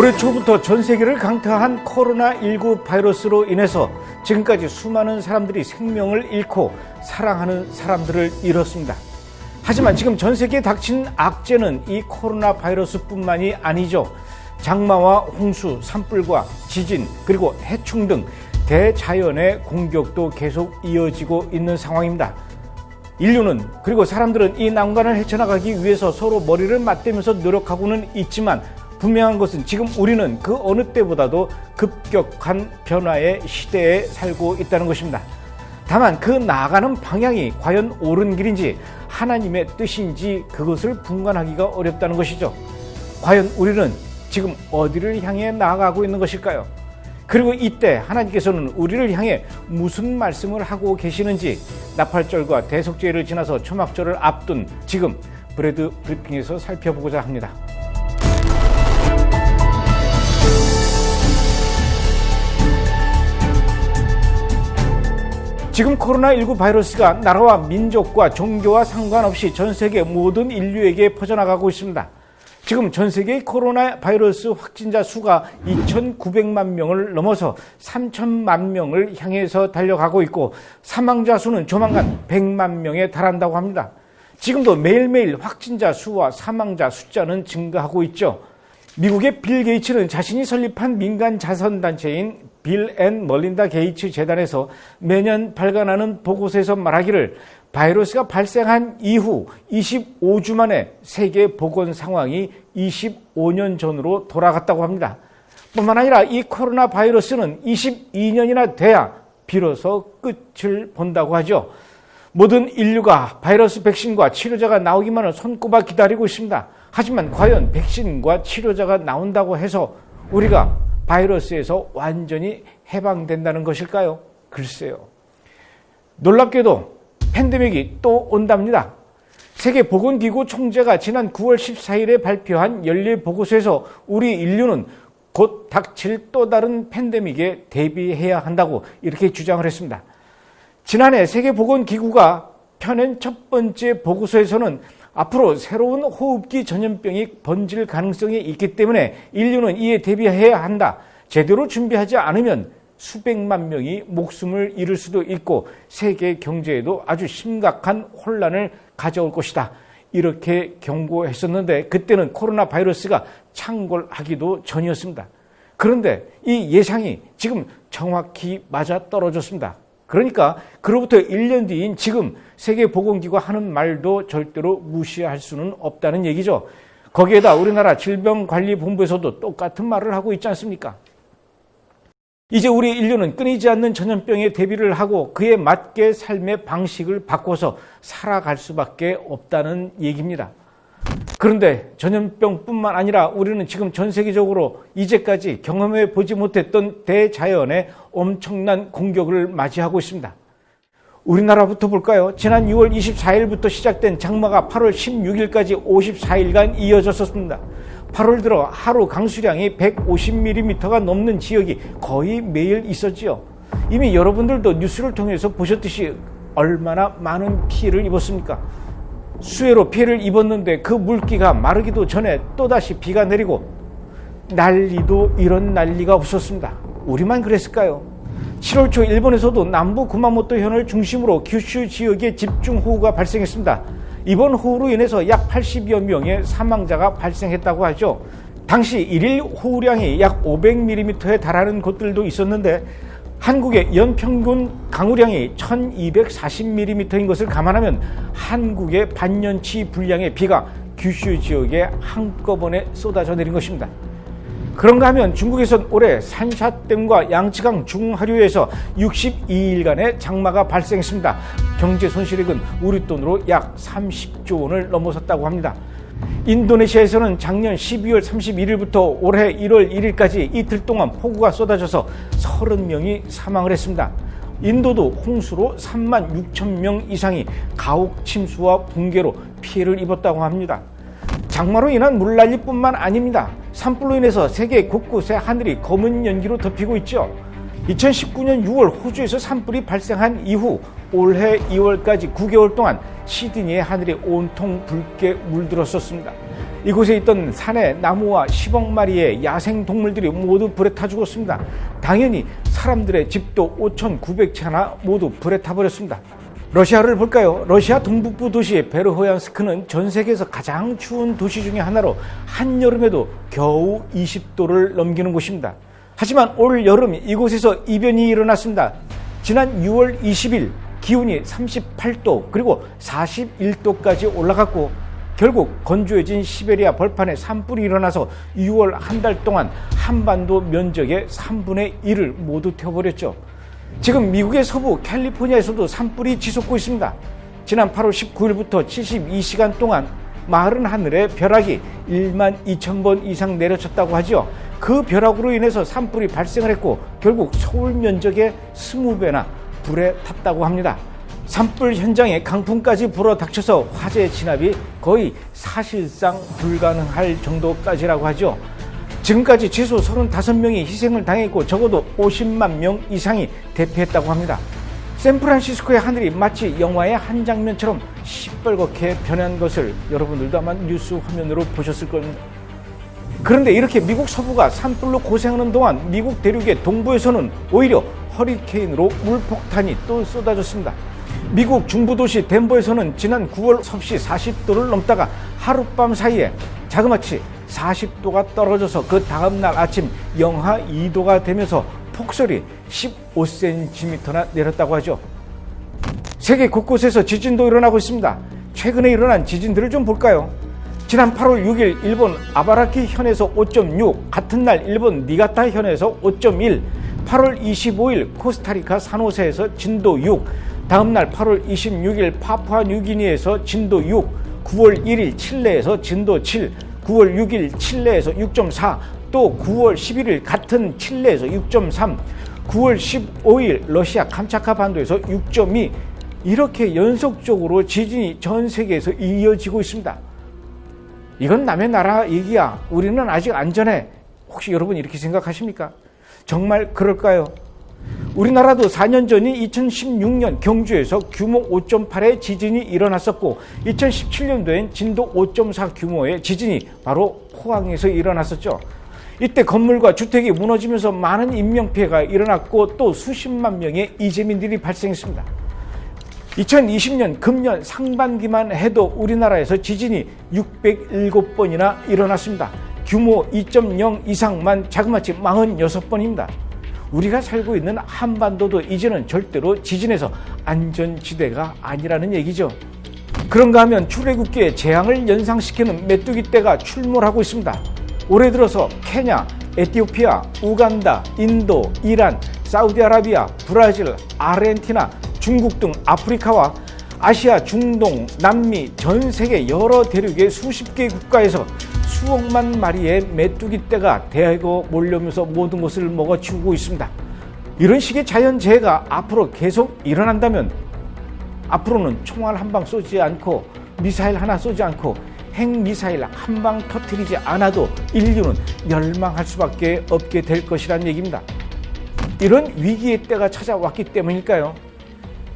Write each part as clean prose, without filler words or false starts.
올해 초부터 전 세계를 강타한 코로나19 바이러스로 인해서 지금까지 수많은 사람들이 생명을 잃고 사랑하는 사람들을 잃었습니다. 하지만 지금 전 세계에 닥친 악재는 이 코로나 바이러스뿐만이 아니죠. 장마와 홍수, 산불과 지진, 그리고 해충 등 대자연의 공격도 계속 이어지고 있는 상황입니다. 인류는, 그리고 사람들은 이 난관을 헤쳐나가기 위해서 서로 머리를 맞대면서 노력하고는 있지만 분명한 것은 지금 우리는 그 어느 때보다도 급격한 변화의 시대에 살고 있다는 것입니다. 다만 그 나아가는 방향이 과연 옳은 길인지 하나님의 뜻인지 그것을 분간하기가 어렵다는 것이죠. 과연 우리는 지금 어디를 향해 나아가고 있는 것일까요? 그리고 이때 하나님께서는 우리를 향해 무슨 말씀을 하고 계시는지 나팔절과 대속죄를 지나서 초막절을 앞둔 지금 브레드 브리핑에서 살펴보고자 합니다. 지금 코로나19 바이러스가 나라와 민족과 종교와 상관없이 전 세계 모든 인류에게 퍼져나가고 있습니다. 지금 전 세계의 코로나 바이러스 확진자 수가 2,900만 명을 넘어서 3천만 명을 향해서 달려가고 있고 사망자 수는 조만간 100만 명에 달한다고 합니다. 지금도 매일매일 확진자 수와 사망자 숫자는 증가하고 있죠. 미국의 빌 게이츠는 자신이 설립한 민간 자선단체인 빌 앤 멀린다 게이츠 재단에서 매년 발간하는 보고서에서 말하기를 바이러스가 발생한 이후 25주 만에 세계 보건 상황이 25년 전으로 돌아갔다고 합니다. 뿐만 아니라 이 코로나 바이러스는 22년이나 돼야 비로소 끝을 본다고 하죠. 모든 인류가 바이러스 백신과 치료자가 나오기만을 손꼽아 기다리고 있습니다. 하지만 과연 백신과 치료자가 나온다고 해서 우리가 바이러스에서 완전히 해방된다는 것일까요? 글쎄요. 놀랍게도 팬데믹이 또 온답니다. 세계보건기구 총재가 지난 9월 14일에 발표한 연례 보고서에서 우리 인류는 곧 닥칠 또 다른 팬데믹에 대비해야 한다고 이렇게 주장을 했습니다. 지난해 세계보건기구가 펴낸 첫 번째 보고서에서는 앞으로 새로운 호흡기 전염병이 번질 가능성이 있기 때문에 인류는 이에 대비해야 한다. 제대로 준비하지 않으면 수백만 명이 목숨을 잃을 수도 있고 세계 경제에도 아주 심각한 혼란을 가져올 것이다. 이렇게 경고했었는데 그때는 코로나 바이러스가 창궐하기도 전이었습니다. 그런데 이 예상이 지금 정확히 맞아떨어졌습니다. 그러니까 그로부터 1년 뒤인 지금 세계보건기구가 하는 말도 절대로 무시할 수는 없다는 얘기죠. 거기에다 우리나라 질병관리본부에서도 똑같은 말을 하고 있지 않습니까? 이제 우리 인류는 끊이지 않는 전염병에 대비를 하고 그에 맞게 삶의 방식을 바꿔서 살아갈 수밖에 없다는 얘기입니다. 그런데 전염병뿐만 아니라 우리는 지금 전 세계적으로 이제까지 경험해 보지 못했던 대자연의 엄청난 공격을 맞이하고 있습니다. 우리나라부터 볼까요? 지난 6월 24일부터 시작된 장마가 8월 16일까지 54일간 이어졌었습니다. 8월 들어 하루 강수량이 150mm가 넘는 지역이 거의 매일 있었지요. 이미 여러분들도 뉴스를 통해서 보셨듯이 얼마나 많은 피해를 입었습니까? 수해로 피해를 입었는데 그 물기가 마르기도 전에 또다시 비가 내리고 난리도 이런 난리가 없었습니다. 우리만 그랬을까요? 7월 초 일본에서도 남부 구마모토 현을 중심으로 규슈 지역에 집중호우가 발생했습니다. 이번 호우로 인해서 약 80여 명의 사망자가 발생했다고 하죠. 당시 일일 호우량이 약 500mm에 달하는 곳들도 있었는데 한국의 연평균 강우량이 1240mm인 것을 감안하면 한국의 반년치 분량의 비가 규슈 지역에 한꺼번에 쏟아져 내린 것입니다. 그런가 하면 중국에선 올해 산샤댐과 양쯔강 중하류에서 62일간의 장마가 발생했습니다. 경제 손실액은 우리 돈으로 약 30조 원을 넘어섰다고 합니다. 인도네시아에서는 작년 12월 31일부터 올해 1월 1일까지 이틀 동안 폭우가 쏟아져서 30명이 사망을 했습니다. 인도도 홍수로 3만 6천 명 이상이 가옥 침수와 붕괴로 피해를 입었다고 합니다. 장마로 인한 물난리뿐만 아닙니다. 산불로 인해서 세계 곳곳에 하늘이 검은 연기로 덮이고 있죠. 2019년 6월 호주에서 산불이 발생한 이후 올해 2월까지 9개월 동안 시드니의 하늘이 온통 붉게 물들었었습니다. 이곳에 있던 산의 나무와 10억 마리의 야생 동물들이 모두 불에 타 죽었습니다. 당연히 사람들의 집도 5,900채나 모두 불에 타버렸습니다. 러시아를 볼까요? 러시아 동북부 도시 베르호얀스크는 전 세계에서 가장 추운 도시 중에 하나로 한여름에도 겨우 20도를 넘기는 곳입니다. 하지만 올 여름 이곳에서 이변이 일어났습니다. 지난 6월 20일 기온이 38도 그리고 41도까지 올라갔고 결국 건조해진 시베리아 벌판에 산불이 일어나서 6월 한 달 동안 한반도 면적의 3분의 1을 모두 태워버렸죠. 지금 미국의 서부 캘리포니아에서도 산불이 치솟고 있습니다. 지난 8월 19일부터 72시간 동안 마른 하늘에 벼락이 1만 2천 번 이상 내려쳤다고 하죠. 그 벼락으로 인해서 산불이 발생을 했고 결국 서울 면적의 20배나 불에 탔다고 합니다. 산불 현장에 강풍까지 불어 닥쳐서 화재 진압이 거의 사실상 불가능할 정도까지라고 하죠. 지금까지 최소 35명이 희생을 당했고 적어도 50만 명 이상이 대피했다고 합니다. 샌프란시스코의 하늘이 마치 영화의 한 장면처럼 시뻘겋게 변한 것을 여러분들도 아마 뉴스 화면으로 보셨을 겁니다. 그런데 이렇게 미국 서부가 산불로 고생하는 동안 미국 대륙의 동부에서는 오히려 허리케인으로 물폭탄이 또 쏟아졌습니다. 미국 중부도시 덴버에서는 지난 9월 섭씨 40도를 넘다가 하룻밤 사이에 자그마치 40도가 떨어져서 그 다음날 아침 영하 2도가 되면서 폭설이 15cm나 내렸다고 하죠. 세계 곳곳에서 지진도 일어나고 있습니다. 최근에 일어난 지진들을 좀 볼까요? 지난 8월 6일 일본 아바라키 현에서 5.6, 같은 날 일본 니가타 현에서 5.1, 8월 25일 코스타리카 산호세에서 진도 6, 다음날 8월 26일 파푸아뉴기니에서 진도 6, 9월 1일 칠레에서 진도 7, 9월 6일 칠레에서 6.4, 또 9월 11일 같은 칠레에서 6.3, 9월 15일 러시아 캄차카 반도에서 6.2, 이렇게 연속적으로 지진이 전 세계에서 이어지고 있습니다. 이건 남의 나라 얘기야. 우리는 아직 안전해. 혹시 여러분 이렇게 생각하십니까? 정말 그럴까요? 우리나라도 4년 전인 2016년 경주에서 규모 5.8의 지진이 일어났었고 2017년도엔 진도 5.4 규모의 지진이 바로 포항에서 일어났었죠. 이때 건물과 주택이 무너지면서 많은 인명피해가 일어났고 또 수십만 명의 이재민들이 발생했습니다. 2020년 금년 상반기만 해도 우리나라에서 지진이 607번이나 일어났습니다. 규모 2.0 이상만 자그마치 46번입니다. 우리가 살고 있는 한반도도 이제는 절대로 지진에서 안전지대가 아니라는 얘기죠. 그런가 하면 출애굽기에 재앙을 연상시키는 메뚜기 떼가 출몰하고 있습니다. 올해 들어서 케냐, 에티오피아, 우간다, 인도, 이란, 사우디아라비아, 브라질, 아르헨티나, 중국 등 아프리카와 아시아, 중동, 남미, 전 세계 여러 대륙의 수십 개 국가에서 수억만 마리의 메뚜기 떼가 대거 몰려오면서 모든 것을 먹어치우고 있습니다. 이런 식의 자연재해가 앞으로 계속 일어난다면 앞으로는 총알 한 방 쏘지 않고 미사일 하나 쏘지 않고 핵미사일 한 방 터뜨리지 않아도 인류는 멸망할 수밖에 없게 될 것이란 얘기입니다. 이런 위기의 때가 찾아왔기 때문일까요?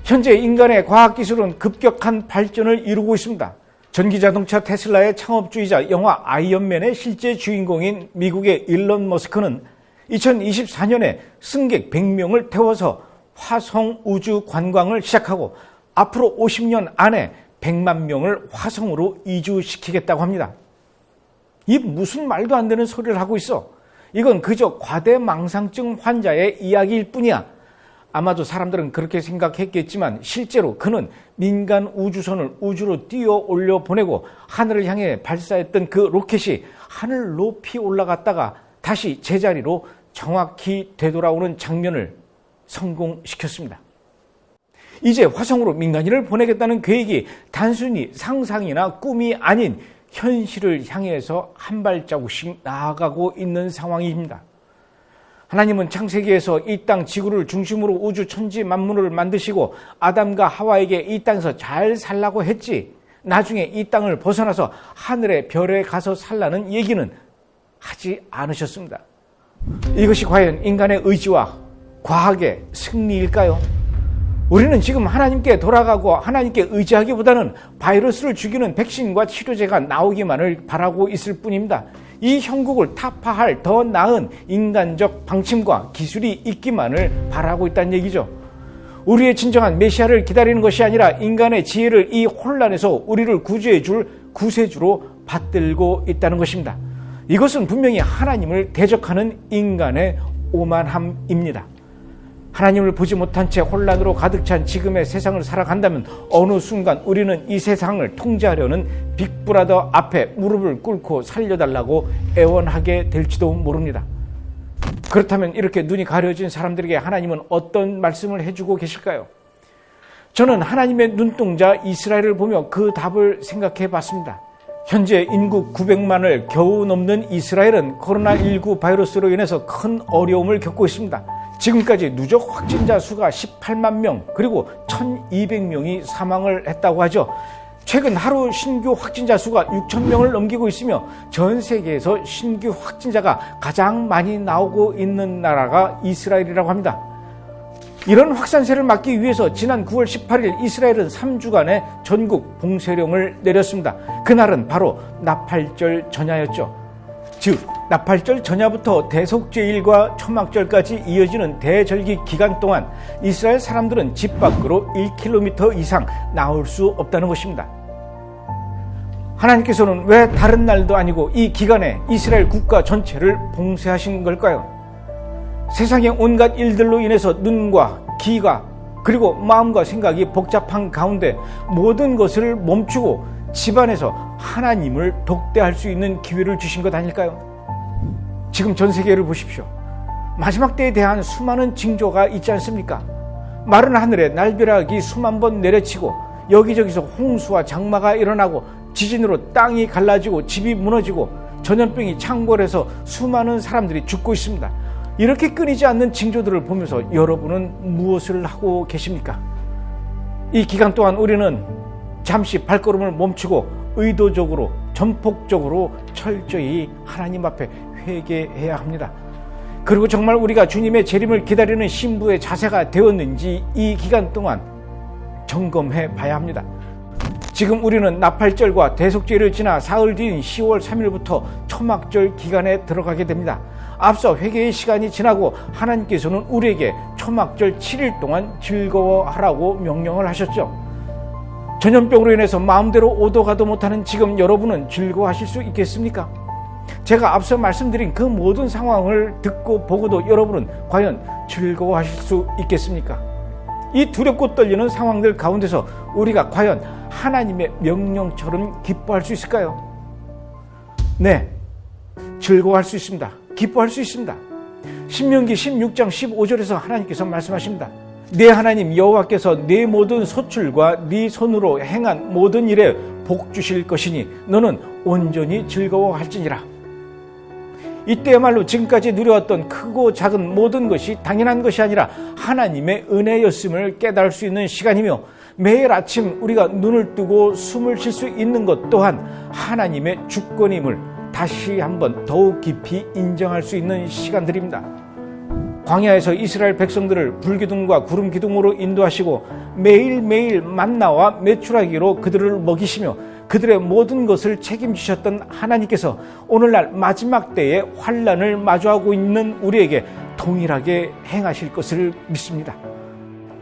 현재 인간의 과학기술은 급격한 발전을 이루고 있습니다. 전기자동차 테슬라의 창업주의자 영화 아이언맨의 실제 주인공인 미국의 일론 머스크는 2024년에 승객 100명을 태워서 화성 우주 관광을 시작하고 앞으로 50년 안에 100만 명을 화성으로 이주시키겠다고 합니다. 이 무슨 말도 안 되는 소리를 하고 있어. 이건 그저 과대망상증 환자의 이야기일 뿐이야. 아마도 사람들은 그렇게 생각했겠지만 실제로 그는 민간 우주선을 우주로 띄워 올려 보내고 하늘을 향해 발사했던 그 로켓이 하늘 높이 올라갔다가 다시 제자리로 정확히 되돌아오는 장면을 성공시켰습니다. 이제 화성으로 민간인을 보내겠다는 계획이 단순히 상상이나 꿈이 아닌 현실을 향해서 한 발자국씩 나아가고 있는 상황입니다. 하나님은 창세기에서 이 땅 지구를 중심으로 우주 천지 만물을 만드시고 아담과 하와에게 이 땅에서 잘 살라고 했지, 나중에 이 땅을 벗어나서 하늘의 별에 가서 살라는 얘기는 하지 않으셨습니다. 이것이 과연 인간의 의지와 과학의 승리일까요? 우리는 지금 하나님께 돌아가고 하나님께 의지하기보다는 바이러스를 죽이는 백신과 치료제가 나오기만을 바라고 있을 뿐입니다. 이 형국을 타파할 더 나은 인간적 방침과 기술이 있기만을 바라고 있다는 얘기죠. 우리의 진정한 메시아를 기다리는 것이 아니라 인간의 지혜를 이 혼란에서 우리를 구주해 줄 구세주로 받들고 있다는 것입니다. 이것은 분명히 하나님을 대적하는 인간의 오만함입니다. 하나님을 보지 못한 채 혼란으로 가득 찬 지금의 세상을 살아간다면 어느 순간 우리는 이 세상을 통제하려는 빅브라더 앞에 무릎을 꿇고 살려달라고 애원하게 될지도 모릅니다. 그렇다면 이렇게 눈이 가려진 사람들에게 하나님은 어떤 말씀을 해주고 계실까요? 저는 하나님의 눈동자 이스라엘을 보며 그 답을 생각해 봤습니다. 현재 인구 900만을 겨우 넘는 이스라엘은 코로나19 바이러스로 인해서 큰 어려움을 겪고 있습니다. 지금까지 누적 확진자 수가 18만 명, 그리고 1200명이 사망을 했다고 하죠. 최근 하루 신규 확진자 수가 6,000명을 넘기고 있으며 전 세계에서 신규 확진자가 가장 많이 나오고 있는 나라가 이스라엘이라고 합니다. 이런 확산세를 막기 위해서 지난 9월 18일 이스라엘은 3주간의 전국 봉쇄령을 내렸습니다. 그날은 바로 나팔절 전야였죠. 즉 나팔절 전야부터 대속죄일과 초막절까지 이어지는 대절기 기간 동안 이스라엘 사람들은 집 밖으로 1km 이상 나올 수 없다는 것입니다. 하나님께서는 왜 다른 날도 아니고 이 기간에 이스라엘 국가 전체를 봉쇄하신 걸까요? 세상의 온갖 일들로 인해서 눈과 귀가 그리고 마음과 생각이 복잡한 가운데 모든 것을 멈추고 집안에서 하나님을 독대할 수 있는 기회를 주신 것 아닐까요? 지금 전 세계를 보십시오. 마지막 때에 대한 수많은 징조가 있지 않습니까? 마른 하늘에 날벼락이 수만 번 내려치고 여기저기서 홍수와 장마가 일어나고 지진으로 땅이 갈라지고 집이 무너지고 전염병이 창궐해서 수많은 사람들이 죽고 있습니다. 이렇게 끊이지 않는 징조들을 보면서 여러분은 무엇을 하고 계십니까? 이 기간 동안 우리는 잠시 발걸음을 멈추고 의도적으로 전폭적으로 철저히 하나님 앞에 회개해야 합니다. 그리고 정말 우리가 주님의 재림을 기다리는 신부의 자세가 되었는지 이 기간 동안 점검해 봐야 합니다. 지금 우리는 나팔절과 대속죄를 지나 사흘 뒤인 10월 3일부터 초막절 기간에 들어가게 됩니다. 앞서 회개의 시간이 지나고 하나님께서는 우리에게 초막절 7일 동안 즐거워하라고 명령을 하셨죠. 전염병으로 인해서 마음대로 오도 가도 못하는 지금 여러분은 즐거워하실 수 있겠습니까? 제가 앞서 말씀드린 그 모든 상황을 듣고 보고도 여러분은 과연 즐거워하실 수 있겠습니까? 이 두렵고 떨리는 상황들 가운데서 우리가 과연 하나님의 명령처럼 기뻐할 수 있을까요? 네, 즐거워할 수 있습니다. 기뻐할 수 있습니다. 신명기 16장 15절에서 하나님께서 말씀하십니다. 네 하나님 여호와께서 네 모든 소출과 네 손으로 행한 모든 일에 복 주실 것이니 너는 온전히 즐거워할지니라. 이때야말로 지금까지 누려왔던 크고 작은 모든 것이 당연한 것이 아니라 하나님의 은혜였음을 깨달을 수 있는 시간이며 매일 아침 우리가 눈을 뜨고 숨을 쉴 수 있는 것 또한 하나님의 주권임을 다시 한번 더욱 깊이 인정할 수 있는 시간들입니다. 광야에서 이스라엘 백성들을 불기둥과 구름기둥으로 인도하시고 매일매일 만나와 메추라기로 그들을 먹이시며 그들의 모든 것을 책임지셨던 하나님께서 오늘날 마지막 때에 환난을 마주하고 있는 우리에게 동일하게 행하실 것을 믿습니다.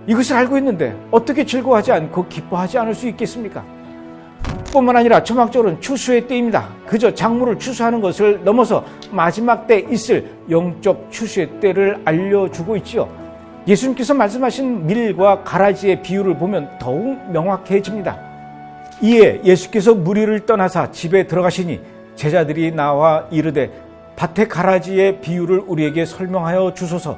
이것을 알고 있는데 어떻게 즐거워하지 않고 기뻐하지 않을 수 있겠습니까? 뿐만 아니라 초막절은 추수의 때입니다. 그저 작물을 추수하는 것을 넘어서 마지막 때 있을 영적 추수의 때를 알려주고 있지요. 예수님께서 말씀하신 밀과 가라지의 비유를 보면 더욱 명확해집니다. 이에 예수께서 무리를 떠나사 집에 들어가시니 제자들이 나와 이르되 밭의 가라지의 비유를 우리에게 설명하여 주소서.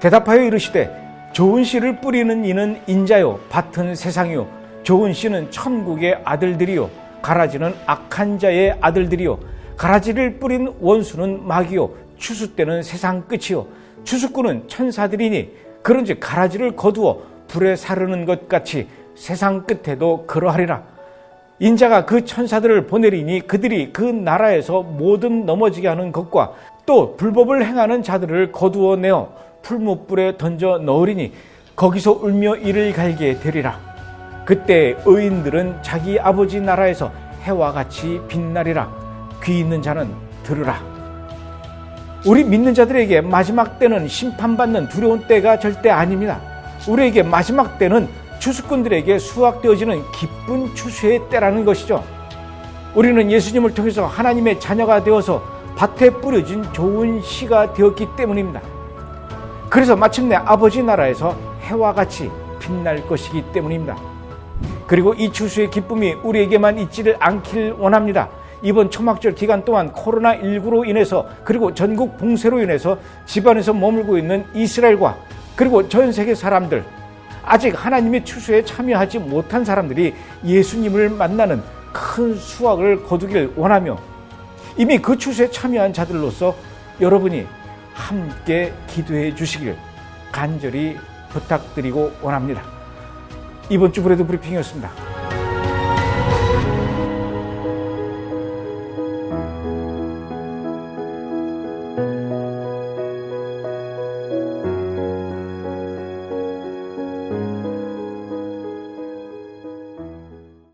대답하여 이르시되 좋은 씨를 뿌리는 이는 인자요 밭은 세상이요 좋은 씨는 천국의 아들들이요 가라지는 악한 자의 아들들이요 가라지를 뿌린 원수는 마귀요 추수 때는 세상 끝이요 추수꾼은 천사들이니 그런즉 가라지를 거두어 불에 사르는 것 같이 세상 끝에도 그러하리라. 인자가 그 천사들을 보내리니 그들이 그 나라에서 모든 넘어지게 하는 것과 또 불법을 행하는 자들을 거두어내어 풀무불에 던져 넣으리니 거기서 울며 이를 갈게 되리라. 그때 의인들은 자기 아버지 나라에서 해와 같이 빛나리라. 귀 있는 자는 들으라. 우리 믿는 자들에게 마지막 때는 심판받는 두려운 때가 절대 아닙니다. 우리에게 마지막 때는 추수꾼들에게 수확되어지는 기쁜 추수의 때라는 것이죠. 우리는 예수님을 통해서 하나님의 자녀가 되어서 밭에 뿌려진 좋은 씨가 되었기 때문입니다. 그래서 마침내 아버지 나라에서 해와 같이 빛날 것이기 때문입니다. 그리고 이 추수의 기쁨이 우리에게만 있지를 않길 원합니다. 이번 초막절 기간 동안 코로나19로 인해서 그리고 전국 봉쇄로 인해서 집안에서 머물고 있는 이스라엘과 그리고 전 세계 사람들, 아직 하나님의 추수에 참여하지 못한 사람들이 예수님을 만나는 큰 수확을 거두길 원하며 이미 그 추수에 참여한 자들로서 여러분이 함께 기도해 주시길 간절히 부탁드리고 원합니다. 이번 주 브레드 브리핑이었습니다.